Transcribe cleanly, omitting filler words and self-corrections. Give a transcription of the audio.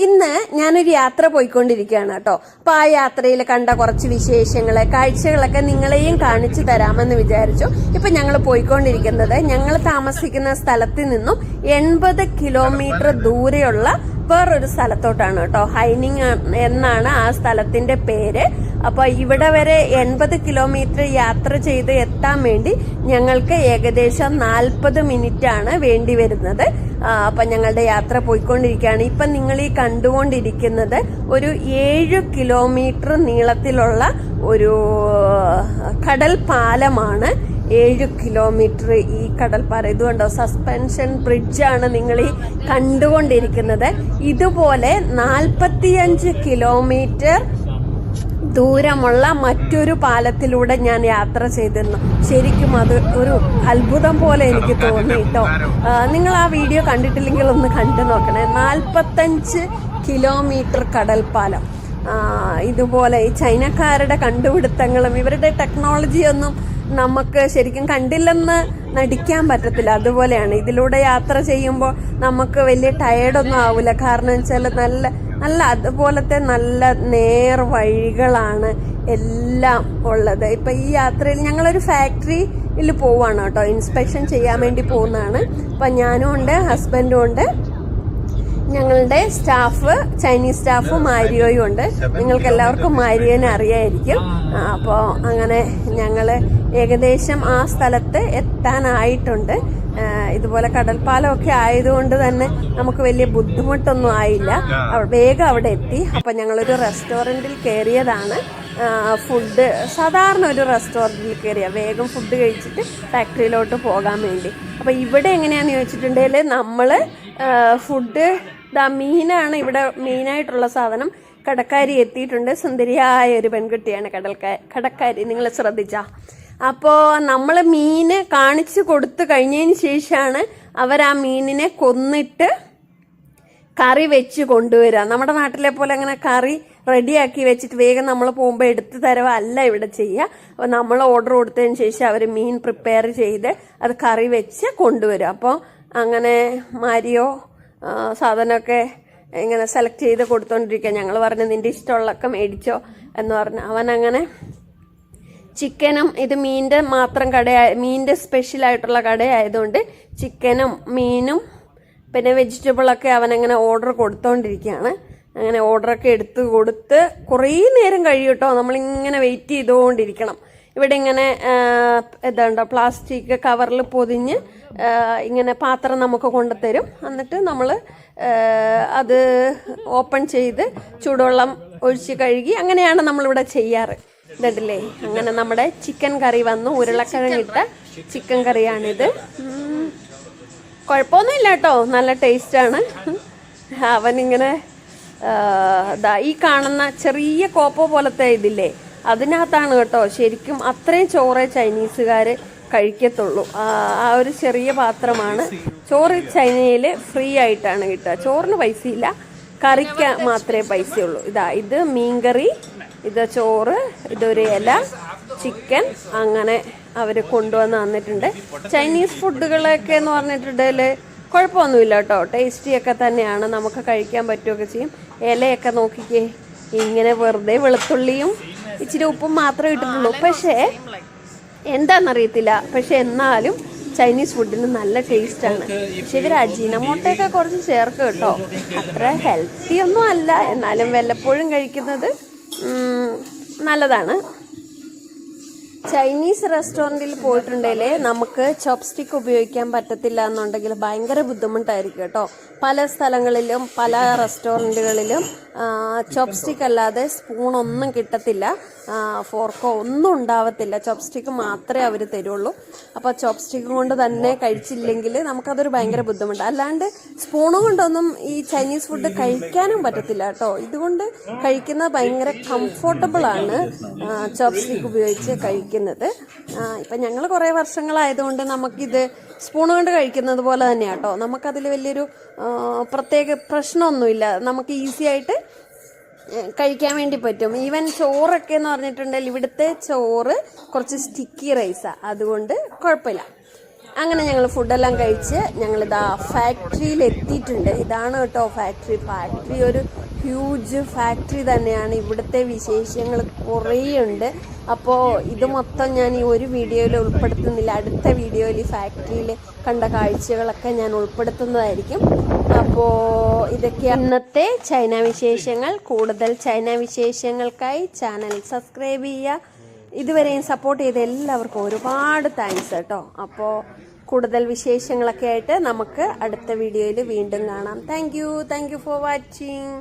ഇന്ന് ഞാനൊരു യാത്ര പോയിക്കൊണ്ടിരിക്കുകയാണ് കേട്ടോ. അപ്പോൾ ആ യാത്രയിൽ കണ്ട കുറച്ച് വിശേഷങ്ങള് കാഴ്ചകളൊക്കെ നിങ്ങളെയും കാണിച്ചു തരാമെന്ന് വിചാരിച്ചു. ഇപ്പൊ ഞങ്ങൾ പോയിക്കൊണ്ടിരിക്കുന്നത് ഞങ്ങൾ താമസിക്കുന്ന സ്ഥലത്ത് നിന്നും 80 കിലോമീറ്റർ ദൂരെയുള്ള വേറൊരു സ്ഥലത്തോട്ടാണ് കേട്ടോ. ഹൈനിങ് എന്നാണ് ആ സ്ഥലത്തിന്റെ പേര്. അപ്പൊ ഇവിടെ വരെ 80 കിലോമീറ്റർ യാത്ര ചെയ്ത് എത്താൻ വേണ്ടി ഞങ്ങൾക്ക് ഏകദേശം 40 മിനിറ്റ് ആണ് വേണ്ടി വരുന്നത്. അപ്പൊ ഞങ്ങളുടെ യാത്ര പോയിക്കൊണ്ടിരിക്കുകയാണ്. ഇപ്പൊ നിങ്ങൾ ഈ കണ്ടുകൊണ്ടിരിക്കുന്നത് ഒരു 7 കിലോമീറ്റർ നീളത്തിലുള്ള ഒരു കടൽ പാലമാണ്. 7 കിലോമീറ്റർ ഈ കടൽപ്പാലം. ഇതുകൊണ്ടോ സസ്പെൻഷൻ ബ്രിഡ്ജാണ് നിങ്ങൾ ഈ കണ്ടുകൊണ്ടിരിക്കുന്നത്. ഇതുപോലെ 45 കിലോമീറ്റർ ദൂരമുള്ള മറ്റൊരു പാലത്തിലൂടെ ഞാൻ യാത്ര ചെയ്തിരുന്നു. ശരിക്കും അത് ഒരു അത്ഭുതം പോലെ എനിക്ക് തോന്നി കേട്ടോ. നിങ്ങൾ ആ വീഡിയോ കണ്ടിട്ടില്ലെങ്കിൽ ഒന്ന് കണ്ടു നോക്കണേ. 45 കിലോമീറ്റർ കടൽപ്പാലം. ഇതുപോലെ ഈ ചൈനക്കാരുടെ കണ്ടുപിടുത്തങ്ങളും ഇവരുടെ ടെക്നോളജിയൊന്നും നമുക്ക് ശരിക്കും കണ്ടില്ലെന്ന് നടിക്കാൻ പറ്റത്തില്ല. അതുപോലെയാണ് ഇതിലൂടെ യാത്ര ചെയ്യുമ്പോൾ നമുക്ക് വലിയ ടയേർഡൊന്നും ആവില്ല. കാരണം വെച്ചാൽ നല്ല അതുപോലത്തെ നല്ല നേർ വഴികളാണ് എല്ലാം ഉള്ളത്. ഇപ്പൊ ഈ യാത്രയിൽ ഞങ്ങളൊരു ഫാക്ടറിയിൽ പോവാണ് കേട്ടോ. ഇൻസ്പെക്ഷൻ ചെയ്യാൻ വേണ്ടി പോകുന്നതാണ്. അപ്പൊ ഞാനും ഉണ്ട്, ഹസ്ബൻഡും ഉണ്ട്, ഞങ്ങളുടെ സ്റ്റാഫ് ചൈനീസ് സ്റ്റാഫ് മാരിയോയും ഉണ്ട്. നിങ്ങൾക്ക് എല്ലാവർക്കും മാരിയോനെ അറിയായിരിക്കും. അപ്പോൾ അങ്ങനെ ഞങ്ങൾ ഏകദേശം ആ സ്ഥലത്ത് എത്താനായിട്ടുണ്ട്. ഇതുപോലെ കടൽപ്പാലമൊക്കെ ആയതുകൊണ്ട് തന്നെ നമുക്ക് വലിയ ബുദ്ധിമുട്ടൊന്നും ആയില്ല. വേഗം അവിടെ എത്തി. അപ്പം ഞങ്ങളൊരു റെസ്റ്റോറൻറ്റിൽ കയറിയതാണ്. ഫുഡ് സാധാരണ ഒരു റെസ്റ്റോറൻറ്റിൽ കയറിയ വേഗം ഫുഡ് കഴിച്ചിട്ട് ഫാക്ടറിയിലോട്ട് പോകാൻ വേണ്ടി. അപ്പം ഇവിടെ എങ്ങനെയാണെന്ന് ചോദിച്ചിട്ടുണ്ടെങ്കിൽ നമ്മൾ ഫുഡ് മീനാണ് ഇവിടെ മെയിനായിട്ടുള്ള സാധനം. കടക്കാരി എത്തിയിട്ടുണ്ട്. സുന്ദരിയായ ഒരു പെൺകുട്ടിയാണ് കടക്കാരി. നിങ്ങൾ ശ്രദ്ധിച്ചാ? അപ്പോൾ നമ്മൾ മീന് കാണിച്ചു കൊടുത്തു കഴിഞ്ഞതിന് ശേഷമാണ് അവർ ആ മീനിനെ കൊന്നിട്ട് കറി വെച്ച് കൊണ്ടുവരിക. നമ്മുടെ നാട്ടിലെ പോലെ അങ്ങനെ കറി റെഡിയാക്കി വെച്ചിട്ട് വേഗം നമ്മൾ പോകുമ്പോൾ എടുത്തു തരവ അല്ല ഇവിടെ ചെയ്യുക. അപ്പോൾ നമ്മൾ ഓർഡർ കൊടുത്തതിന് ശേഷം അവർ മീൻ പ്രിപ്പയർ ചെയ്ത് അത് കറി വെച്ച് കൊണ്ടുവരും. അപ്പോൾ അങ്ങനെ മാരിയോ സാധനമൊക്കെ ഇങ്ങനെ സെലക്ട് ചെയ്ത് കൊടുത്തോണ്ടിരിക്കുക. ഞങ്ങൾ പറഞ്ഞു നിന്റെ ഇഷ്ടമുള്ളതൊക്കെ മേടിച്ചോ എന്ന് പറഞ്ഞു. അവൻ അങ്ങനെ ചിക്കനും, ഇത് മീനിന്റെ മാത്രം മീനിന്റെ സ്പെഷ്യൽ ആയിട്ടുള്ള കടയായതുകൊണ്ട് ചിക്കനും മീനും പിന്നെ വെജിറ്റബിളൊക്കെ അവനങ്ങനെ ഓർഡർ കൊടുത്തോണ്ടിരിക്കുകയാണ്. അങ്ങനെ ഓർഡറൊക്കെ എടുത്ത് കൊടുത്ത് കുറേ നേരം കഴിയും കേട്ടോ. നമ്മളിങ്ങനെ വെയിറ്റ് ചെയ്തുകൊണ്ടിരിക്കണം. ഇവിടെ ഇങ്ങനെ എന്താ പ്ലാസ്റ്റിക് കവറിൽ പൊതിഞ്ഞ് ഇങ്ങനെ പാത്രം നമുക്ക് കൊണ്ടുതരും. എന്നിട്ട് നമ്മൾ അത് ഓപ്പൺ ചെയ്ത് ചൂടുവെള്ളം ഒഴിച്ച് കഴുകി അങ്ങനെയാണ് നമ്മളിവിടെ ചെയ്യാറ്. ഇതല്ലേ, അങ്ങനെ നമ്മുടെ ചിക്കൻ കറി വന്നു. ഉരുളക്കിഴങ്ങിട്ട ചിക്കൻ കറിയാണിത്. കുഴപ്പമൊന്നുമില്ല കേട്ടോ, നല്ല ടേസ്റ്റാണ്. അവനിങ്ങനെ ഈ കാണുന്ന ചെറിയ കോപ്പ പോലത്തെ ഇതില്ലേ, അതിനകത്താണ് കേട്ടോ ശരിക്കും അത്രയും ചോറ് ചൈനീസുകാർ കഴിക്കത്തുള്ളൂ. ആ ഒരു ചെറിയ പാത്രമാണ്. ചോറ് ചൈനയിൽ ഫ്രീ ആയിട്ടാണ് കിട്ടുക. ചോറിന് പൈസയില്ല, കറിക്ക് മാത്രമേ പൈസയുള്ളൂ. ഇത് മീൻകറി, ഇത് ചോറ്, ഇതൊരു ഇല, ചിക്കൻ, അങ്ങനെ അവർ കൊണ്ടുവന്ന് തന്നിട്ടുണ്ട്. ചൈനീസ് ഫുഡുകളൊക്കെ എന്ന് പറഞ്ഞിട്ടുണ്ടെങ്കിൽ കുഴപ്പമൊന്നുമില്ല കേട്ടോ, ടേസ്റ്റിയൊക്കെ തന്നെയാണ്. നമുക്ക് കഴിക്കാൻ പറ്റുകയൊക്കെ ചെയ്യും. ഇലയൊക്കെ നോക്കിക്കേ, ഇങ്ങനെ വെറുതെ വെളുത്തുള്ളിയും ഇച്ചിരി ഉപ്പും മാത്രമേ ഇട്ടിട്ടുള്ളൂ. പക്ഷേ എന്താണെന്നറിയത്തില്ല, പക്ഷെ എന്നാലും ചൈനീസ് ഫുഡിന് നല്ല ടേസ്റ്റാണ്. പക്ഷെ ഇവർ അജിനമോട്ടയൊക്കെ കുറച്ച് ചേർക്കും കേട്ടോ. അത്ര ഹെൽത്തി ഒന്നും അല്ല, എന്നാലും വല്ലപ്പോഴും കഴിക്കുന്നത് നല്ലതാണ്. ചൈനീസ് റെസ്റ്റോറൻറ്റിൽ പോയിട്ടുണ്ടെങ്കിൽ നമുക്ക് ചോപ്സ്റ്റിക്ക് ഉപയോഗിക്കാൻ പറ്റത്തില്ല എന്നുണ്ടെങ്കിൽ ഭയങ്കര ബുദ്ധിമുട്ടായിരിക്കും കേട്ടോ. പല സ്ഥലങ്ങളിലും പല റെസ്റ്റോറൻറ്റുകളിലും ചോപ്സ്റ്റിക്ക് അല്ലാതെ സ്പൂണൊന്നും കിട്ടത്തില്ല, ഫോർക്കോ ഒന്നും ഉണ്ടാവത്തില്ല. ചോപ്സ്റ്റിക്ക് മാത്രമേ അവർ തരുള്ളൂ. അപ്പോൾ ചോപ്സ്റ്റിക്ക് കൊണ്ട് തന്നെ കഴിച്ചില്ലെങ്കിൽ നമുക്കതൊരു ഭയങ്കര ബുദ്ധിമുട്ട്. അല്ലാണ്ട് സ്പൂണും കൊണ്ടൊന്നും ഈ ചൈനീസ് ഫുഡ് കഴിക്കാനും പറ്റത്തില്ല കേട്ടോ. ഇതുകൊണ്ട് കഴിക്കുന്നത് ഭയങ്കര കംഫർട്ടബിളാണ് ചോപ്സ്റ്റിക്ക് ഉപയോഗിച്ച് കഴിക്കുന്നത്. ഇപ്പം ഞങ്ങൾ കുറേ വർഷങ്ങളായതുകൊണ്ട് നമുക്കിത് സ്പൂൺ കൊണ്ട് കഴിക്കുന്നത് പോലെ തന്നെയാണ് കേട്ടോ. നമുക്കതിൽ വലിയൊരു പ്രത്യേക പ്രശ്നമൊന്നുമില്ല. നമുക്ക് ഈസി ആയിട്ട് കഴിക്കാൻ വേണ്ടി പറ്റും. ഈവൻ ചോറൊക്കെ എന്ന് പറഞ്ഞിട്ടുണ്ടെങ്കിൽ ഇവിടുത്തെ ചോറ് കുറച്ച് സ്റ്റിക്കി റൈസാണ്, അതുകൊണ്ട് കുഴപ്പമില്ല. അങ്ങനെ ഞങ്ങൾ ഫുഡെല്ലാം കഴിച്ച് ഞങ്ങളിതാ ഫാക്ടറിയിൽ എത്തിയിട്ടുണ്ട്. ഇതാണ് കേട്ടോ ഫാക്ടറി ഒരു ഹ്യൂജ് ഫാക്ടറി തന്നെയാണ്. ഇവിടുത്തെ വിശേഷങ്ങൾ കുറേയുണ്ട്. അപ്പോൾ ഇത് മൊത്തം ഞാൻ ഈ ഒരു വീഡിയോയിൽ ഉൾപ്പെടുത്തുന്നില്ല. അടുത്ത വീഡിയോയിൽ ഈ ഫാക്ടറിയിൽ കണ്ട കാഴ്ചകളൊക്കെ ഞാൻ ഉൾപ്പെടുത്തുന്നതായിരിക്കും. അപ്പോൾ ഇതൊക്കെ ഇന്നത്തെ ചൈന വിശേഷങ്ങൾ. കൂടുതൽ ചൈന വിശേഷങ്ങൾക്കായി ചാനൽ സബ്സ്ക്രൈബ് ചെയ്യുക. ഇതുവരെയും സപ്പോർട്ട് ചെയ്ത എല്ലാവർക്കും ഒരുപാട് താങ്ക്സ് കേട്ടോ. അപ്പോൾ കൂടുതൽ വിശേഷങ്ങളൊക്കെ ആയിട്ട് നമുക്ക് അടുത്ത വീഡിയോയിൽ വീണ്ടും കാണാം. Thank you for watching.